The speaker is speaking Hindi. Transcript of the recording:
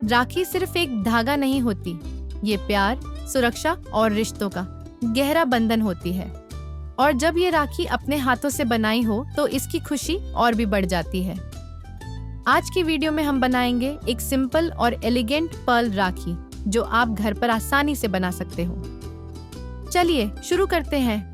राखी सिर्फ एक धागा नहीं होती, ये प्यार, सुरक्षा और रिश्तों का गहरा बंधन होती है। और जब ये राखी अपने हाथों से बनाई हो तो इसकी खुशी और भी बढ़ जाती है। आज की वीडियो में हम बनाएंगे एक सिंपल और एलिगेंट पर्ल राखी जो आप घर पर आसानी से बना सकते हो। चलिए शुरू करते हैं।